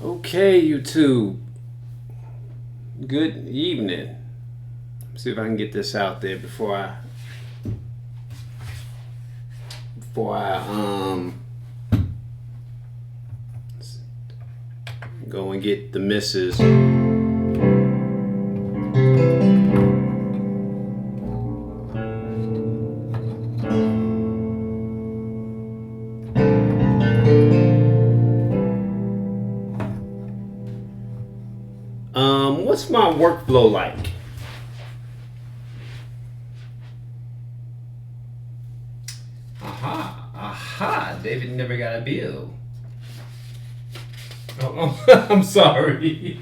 Okay, YouTube. Good evening. See if I can get this out there before I go and get the missus. What's my workflow like? Aha, David never got a bill. Oh, I'm sorry.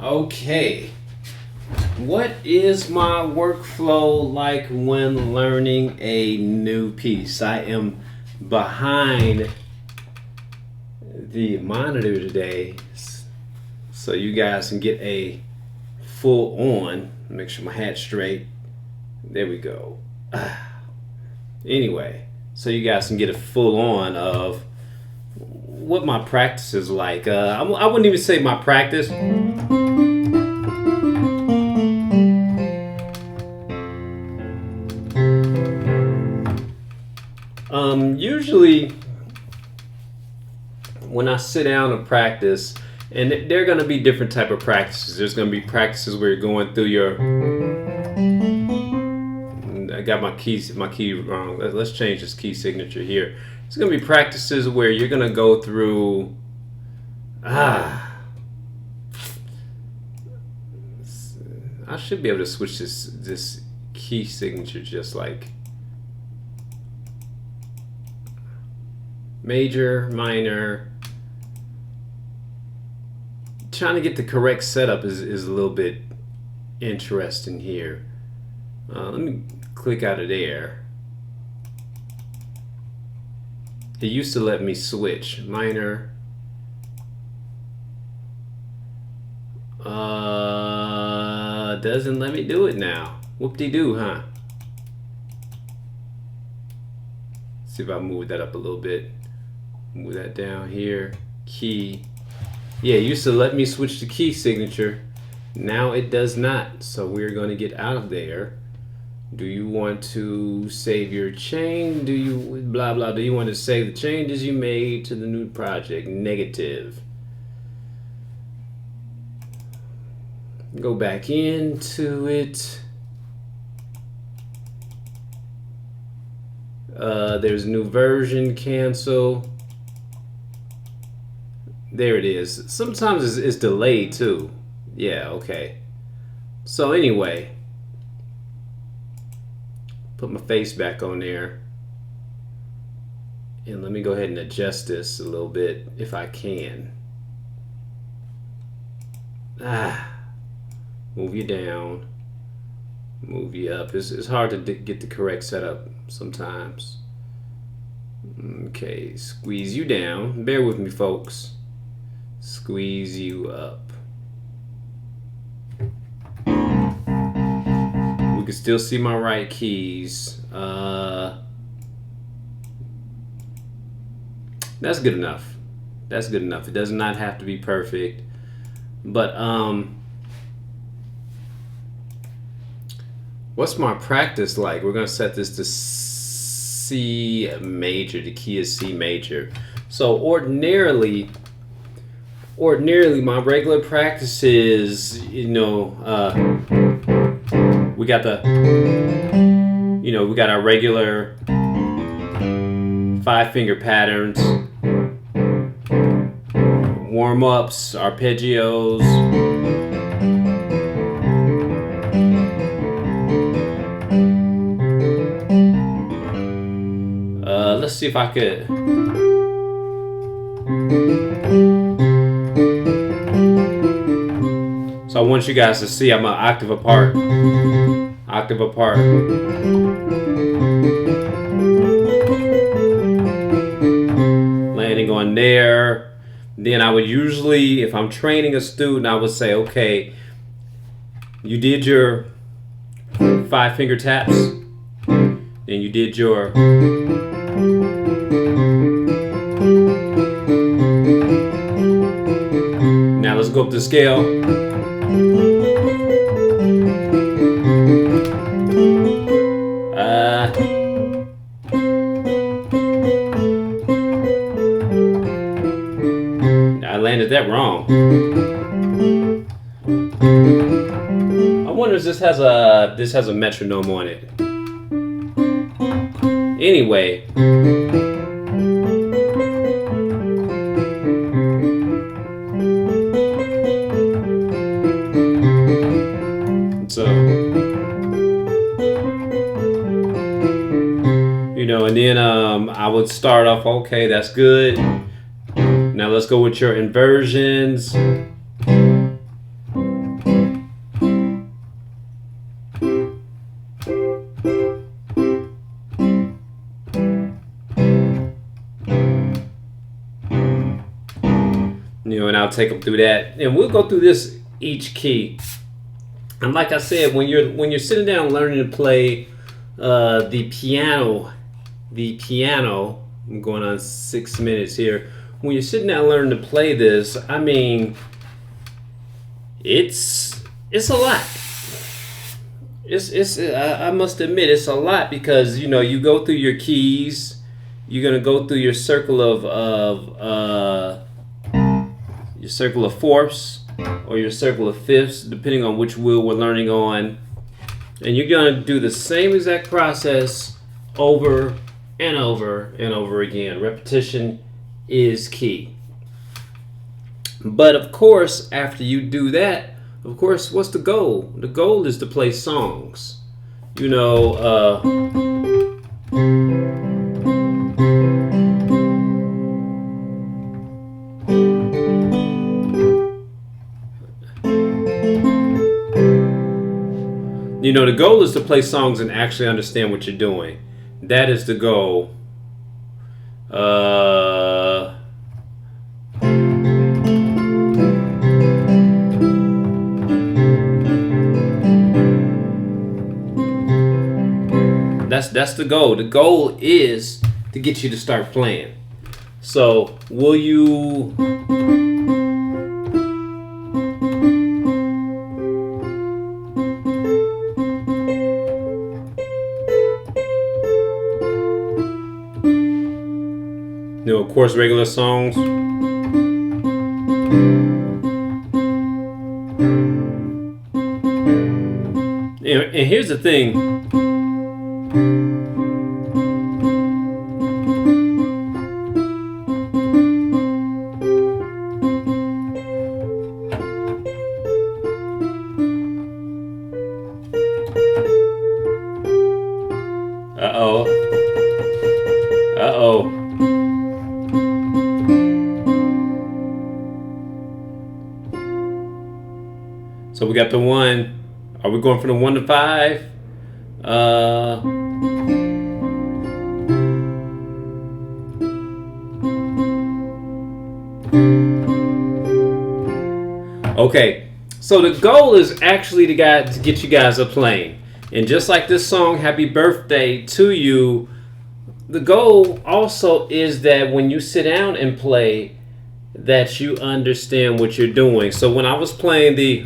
Okay. What is my workflow like when learning a new piece? I am behind the monitor today, so you guys can get a full on. Make sure my hat's straight. There we go. Anyway, so you guys can get a full on of what my practice is like. I wouldn't even say my practice. Usually when I sit down and practice, and there are going to be different type of practices. There's going to be practices where you're going through your. I got my key wrong. Let's change this key signature here. It's going to be practices where you're going to go through. I should be able to switch this key signature just like. Major, minor. Trying to get the correct setup is a little bit interesting here. Let me click out of there. It used to let me switch minor. Doesn't let me do it now. Whoop-de-doo, huh? See if I move that up a little bit. Move that down here. Key. Yeah, it used to let me switch the key signature. Now it does not. So we're going to get out of there. Do you want to save your chain? Do you blah blah? Do you want to save the changes you made to the new project? Negative. Go back into it. There's new version, cancel. There it is. Sometimes it's delayed too. Yeah, okay. So anyway, put my face back on there. And let me go ahead and adjust this a little bit if I can. Move you down. Move you up. It's hard to get the correct setup sometimes. Okay, squeeze you down. Bear with me, folks. Squeeze you up. We can still see my right keys. That's good enough. That's good enough. It does not have to be perfect. But what's my practice like? We're gonna set this to C major. The key is C major. So ordinarily my regular practice is, we got we got our regular 5-finger patterns, warm-ups, arpeggios. Let's see if I could. So I want you guys to see I'm an octave apart. octave apart. Landing on there. Then I would usually, if I'm training a student, I would say, okay, you did your 5 finger taps, then you did your now let's go up the scale. I landed that wrong. I wonder if this has a metronome on it. Anyway. So, you know, and then I would start off, okay, that's good. Now let's go with your inversions. You know, and I'll take them through that, and we'll go through this each key. And like I said, when you're sitting down learning to play the piano, I'm going on 6 minutes here. When you're sitting down learning to play this, I mean, it's a lot. I must admit, it's a lot, because you know, you go through your keys, you're gonna go through your circle of fourths or your circle of fifths, depending on which wheel we're learning on, and you're gonna do the same exact process over and over and over again. Repetition is key. But of course, after you do that, of course, what's the goal? The goal is to play songs. You know, the goal is to play songs and actually understand what you're doing. That is the goal. That's the goal. The goal is to get you to start playing. So, will you... of course, regular songs. And here's the thing. Uh-oh. Uh-oh. So we got the 1. Are we going from the 1 to 5? Okay. So the goal is actually to get you guys a plane. And just like this song, Happy Birthday to You, the goal also is that when you sit down and play, that you understand what you're doing. So when I was playing the...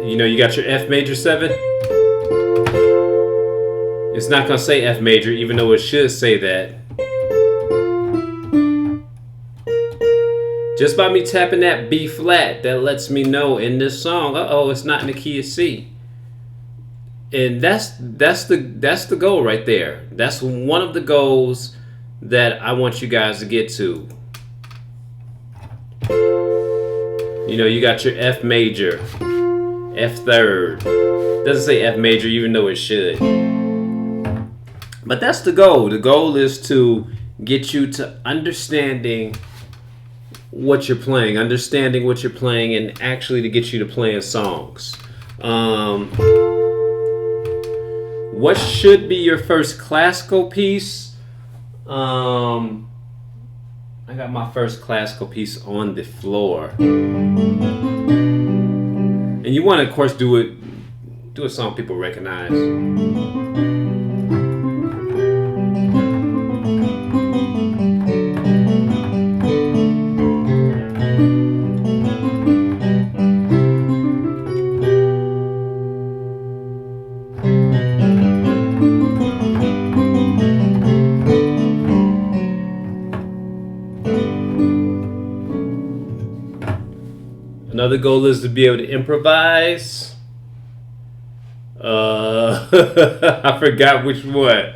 You know, you got your F major 7. It's not going to say F major, even though it should say that. Just by me tapping that B flat, that lets me know in this song, uh-oh, it's not in the key of C. And that's the goal right there. That's one of the goals that I want you guys to get to. You know, you got your F major, F third. Doesn't say F major, even though it should. But that's the goal. The goal is to get you to understanding what you're playing, and actually to get you to playing songs. What should be your first classical piece? I got my first classical piece on the floor, and you want to, of course, do a song people recognize. Another goal is to be able to improvise. I forgot which one.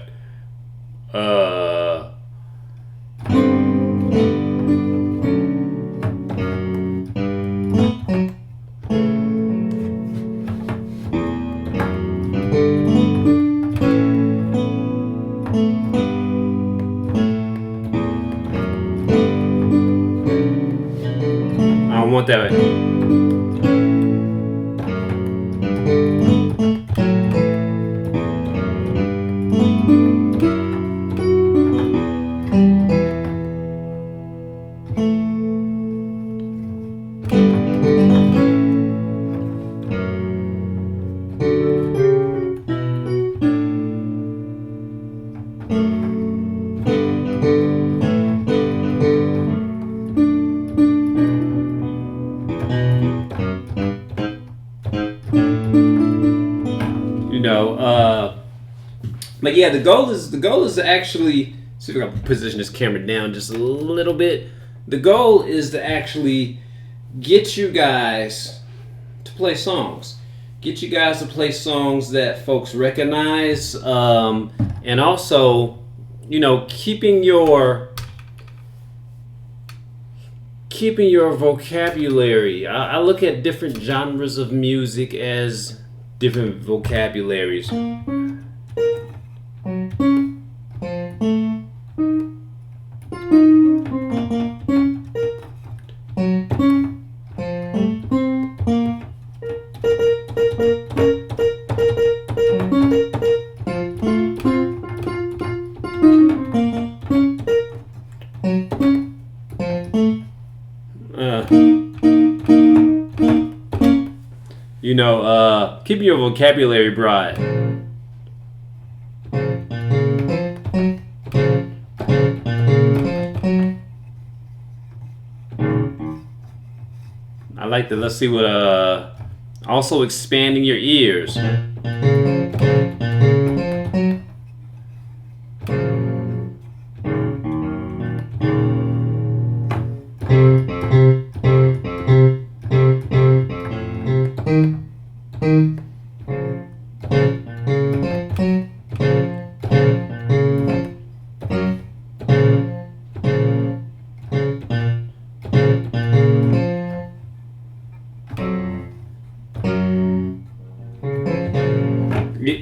I don't want that way. But yeah, the goal is to actually see if I can position this camera down just a little bit. The goal is to actually get you guys to play songs. Get you guys to play songs that folks recognize, and also, keeping your vocabulary. I look at different genres of music as different vocabularies. Keeping your vocabulary broad. I like that. Let's see what. Also expanding your ears.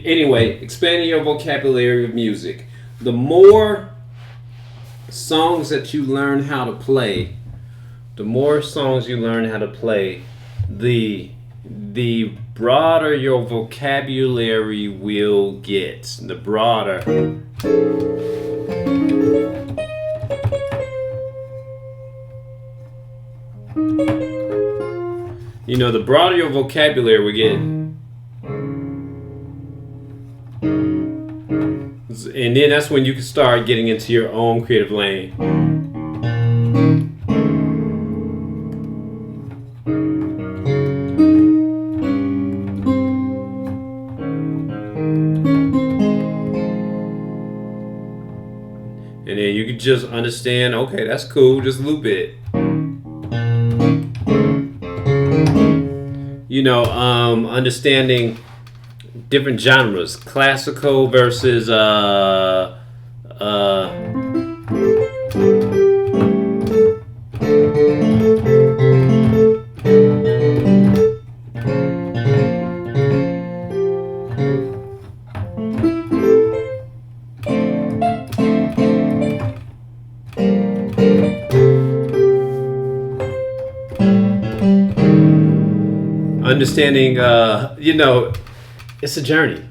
Anyway, expanding your vocabulary of music. The more songs that you learn how to play, the broader your vocabulary will get. The broader. The broader your vocabulary will get. And then that's when you can start getting into your own creative lane. And then you can just understand, okay, that's cool, just a little bit. Understanding different genres, classical versus understanding, it's a journey.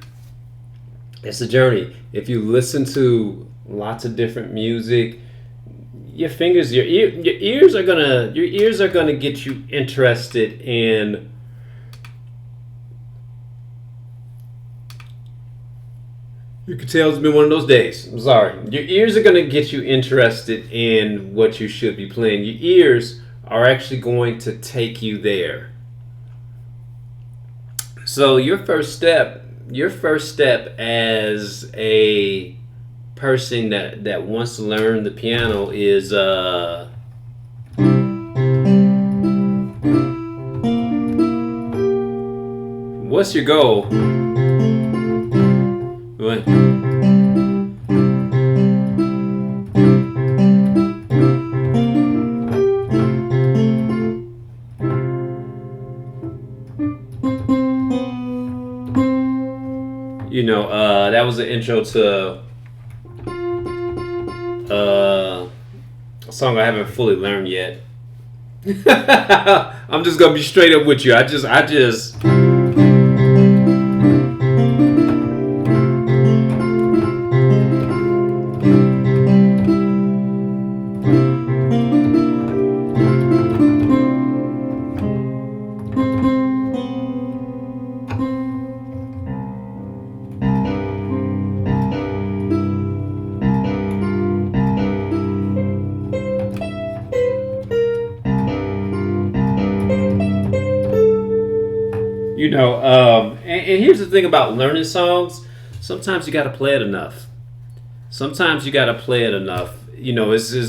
It's a journey. If you listen to lots of different music, your ears are gonna get you interested in. You can tell it's been one of those days. I'm sorry. Your ears are gonna get you interested in what you should be playing. Your ears are actually going to take you there. So your first step as a person that wants to learn the piano is what's your goal? What? That was the intro to a song I haven't fully learned yet. I'm just gonna be straight up with you. I just and here's the thing about learning songs. Sometimes you got to play it enough. It's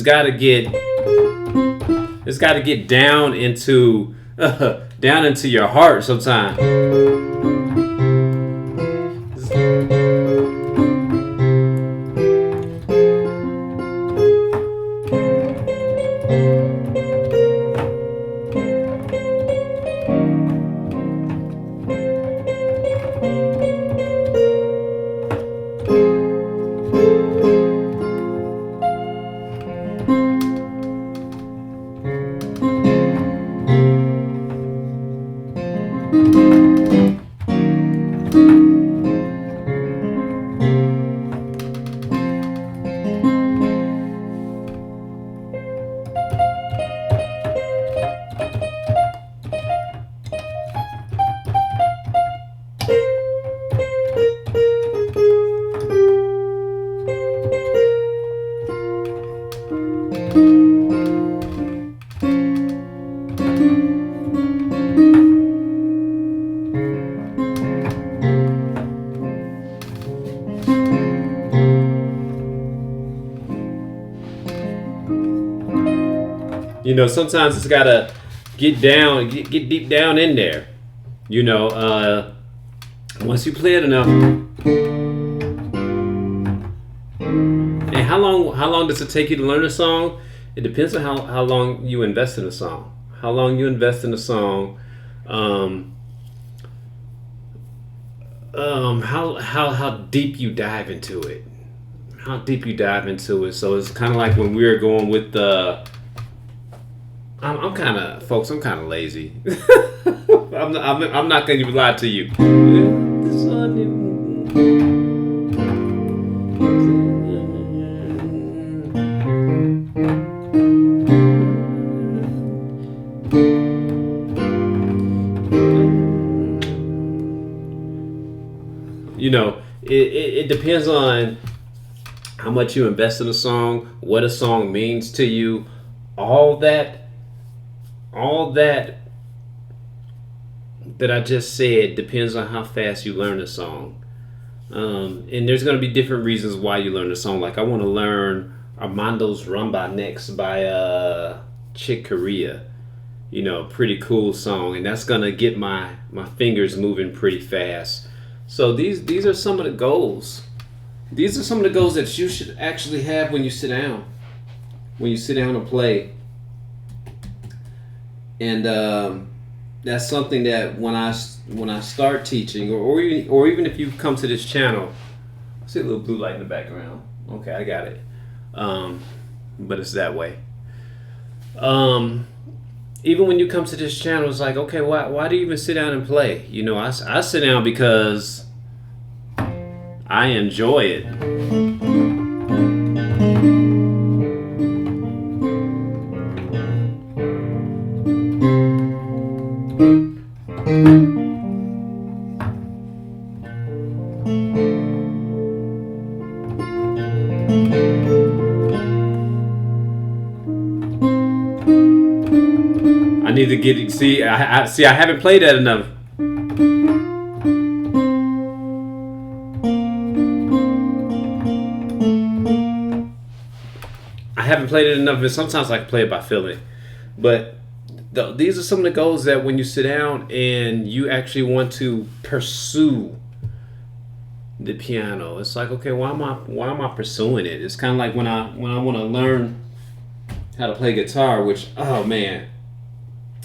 got to get down into your heart sometimes. Sometimes it's gotta get deep down in there. Once you play it enough. And how long does it take you to learn a song? It depends on how long you invest in a song. How deep you dive into it. So it's kind of like when we were going with the. I'm kind of lazy. I'm not going to lie to you. It depends on how much you invest in a song, what a song means to you, all that I just said depends on how fast you learn a song. And there's going to be different reasons why you learn a song. Like I want to learn Armando's Rumba next by Chick Corea. Pretty cool song, and that's going to get my fingers moving pretty fast. So these are some of the goals. These are some of the goals that you should actually have when you sit down. When you sit down and play. And that's something that when I start teaching, or even if you come to this channel, I see a little blue light in the background. Okay, I got it. But it's that way. even when you come to this channel, it's like, okay, why do you even sit down and play? You know, I sit down because I enjoy it. I need to get see. I haven't played that enough. I haven't played it enough, and sometimes I can play it by feeling. But these are some of the goals that when you sit down and you actually want to pursue the piano, it's like, okay, why am I pursuing it? It's kind of like when I want to learn how to play guitar, which, oh man,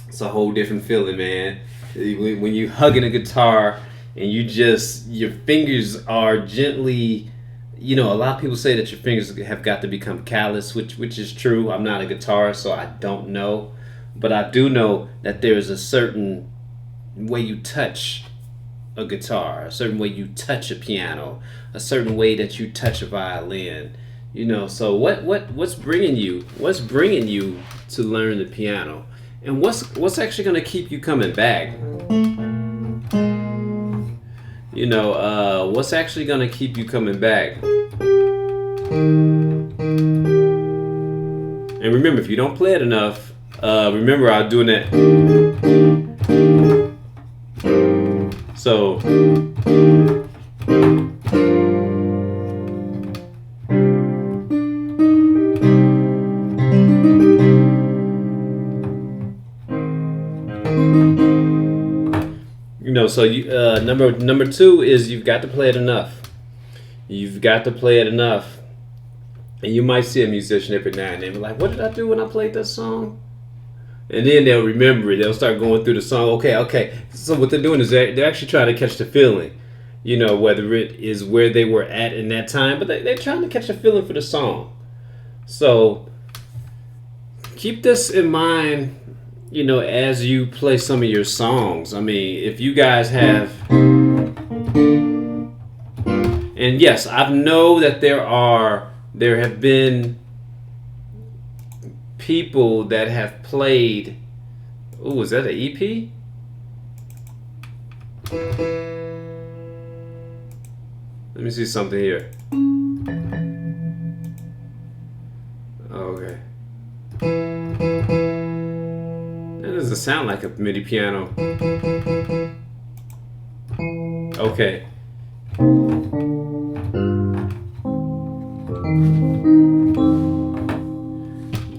it's a whole different feeling, man. When you hugging a guitar and your fingers are gently, you know, a lot of people say that your fingers have got to become callous, which is true. I'm not a guitarist, so I don't know, but I do know that there's a certain way you touch a guitar, a certain way you touch a piano, a certain way that you touch a violin. You know, so what's bringing you to learn the piano, and what's actually going to keep you coming back? You know, what's actually going to keep you coming back? And remember, if you don't play it enough, remember I was doing that. So you know, so you number two is you've got to play it enough. You've got to play it enough. And you might see a musician every now and then be like, what did I do when I played that song? And then they'll remember it. They'll start going through the song. Okay. So what they're doing is they're actually trying to catch the feeling. You know, whether it is where they were at in that time, but they're trying to catch a feeling for the song. So keep this in mind, you know, as you play some of your songs. I mean, if you guys have... And yes, I know that there have been people that have played. Oh, is that an EP? Let me see something here. Okay. That doesn't sound like a MIDI piano. Okay.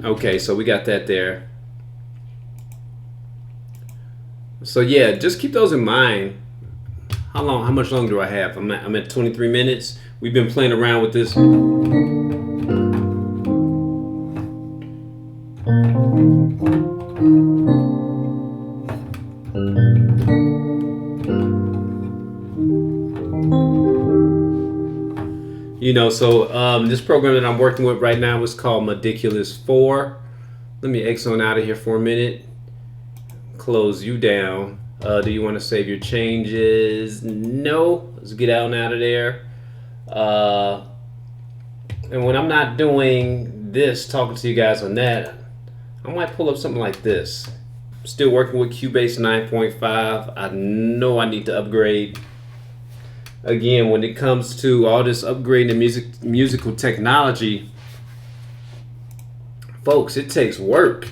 Okay, so we got that there. So yeah, just keep those in mind. How much longer do I have? I'm at 23 minutes. We've been playing around with this. You know, so this program that I'm working with right now is called Modiculous 4. Let me X on out of here for a minute. Close you down. Do you want to save your changes? No. Let's get out and out of there. And when I'm not doing this, talking to you guys on that, I might pull up something like this. I'm still working with Cubase 9.5. I know I need to upgrade. Again, when it comes to all this upgrading musical technology, folks, it takes work.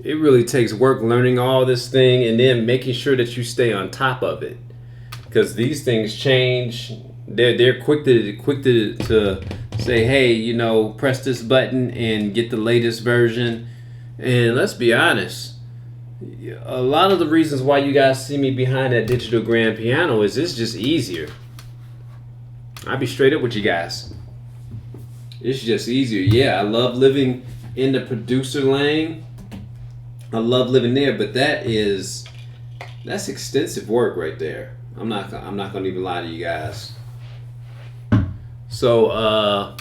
It really takes work learning all this thing and then making sure that you stay on top of it, because these things change. They're quick to say, hey, you know, press this button and get the latest version. And let's be honest, a lot of the reasons why you guys see me behind that digital grand piano is it's just easier. I'll be straight up with you guys. It's just easier. Yeah, I love living in the producer lane. I love living there, but that's extensive work right there. I'm not gonna even lie to you guys. So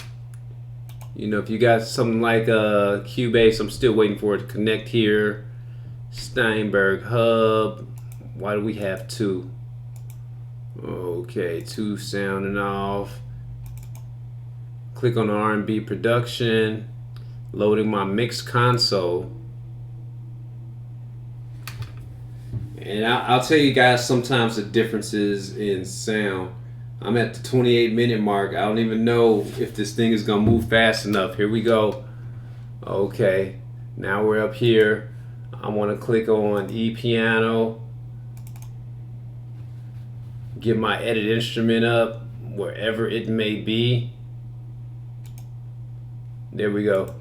you know, if you got something like Cubase, I'm still waiting for it to connect here. Steinberg hub. Why do we have two? Okay, two sounding off. Click on R&B production. Loading my mix console. And I'll tell you guys sometimes the differences in sound. I'm at the 28-minute mark. I don't even know if this thing is gonna move fast enough. Here we go. Okay, now we're up here. I want to click on E piano. Get my edit instrument up wherever it may be. There we go.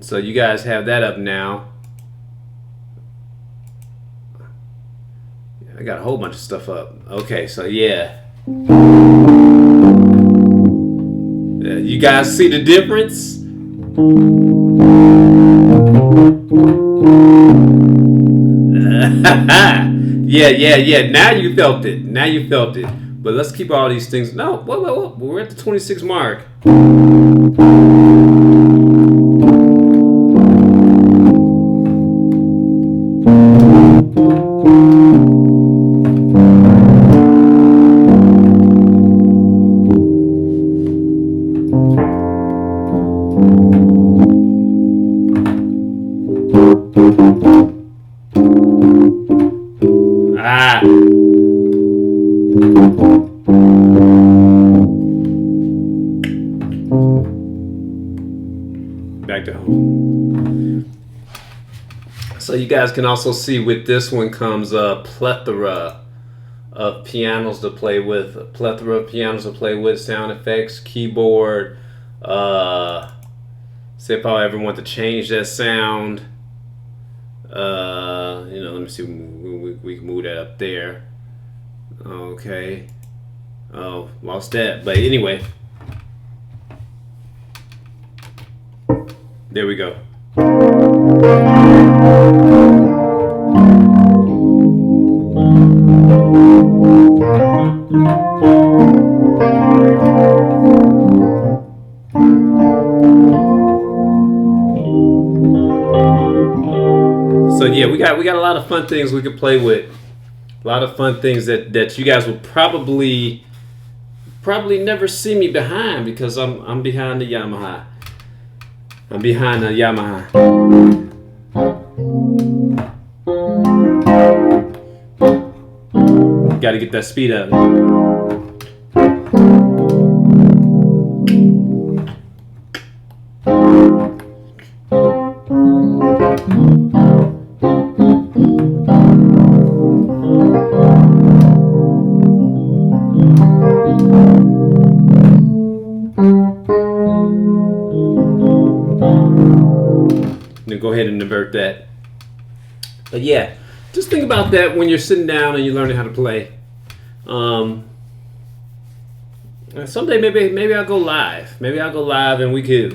So you guys have that up now. I got a whole bunch of stuff up. Okay, so yeah. You guys see the difference? Yeah. Now you felt it. Now you felt it. But let's keep all these things. No, whoa. We're at the 26 mark. Back to home. So you guys can also see with this one comes a plethora of pianos to play with, sound effects, keyboard. See if I ever want to change that sound. Let me see. We can move that up there. Okay. Oh, lost that. But anyway. There we go. So yeah, we got a lot of fun things we can play with. A lot of fun things that you guys will probably never see me behind, because I'm behind the Yamaha. I'm behind the Yamaha. Gotta get that speed up. Go ahead and invert that. But yeah, just think about that when you're sitting down and you're learning how to play. Someday maybe I'll go live. Maybe I'll go live and we could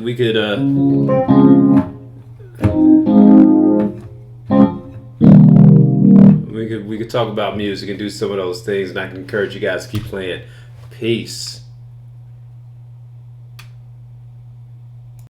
talk about music and do some of those things, and I can encourage you guys to keep playing. Peace.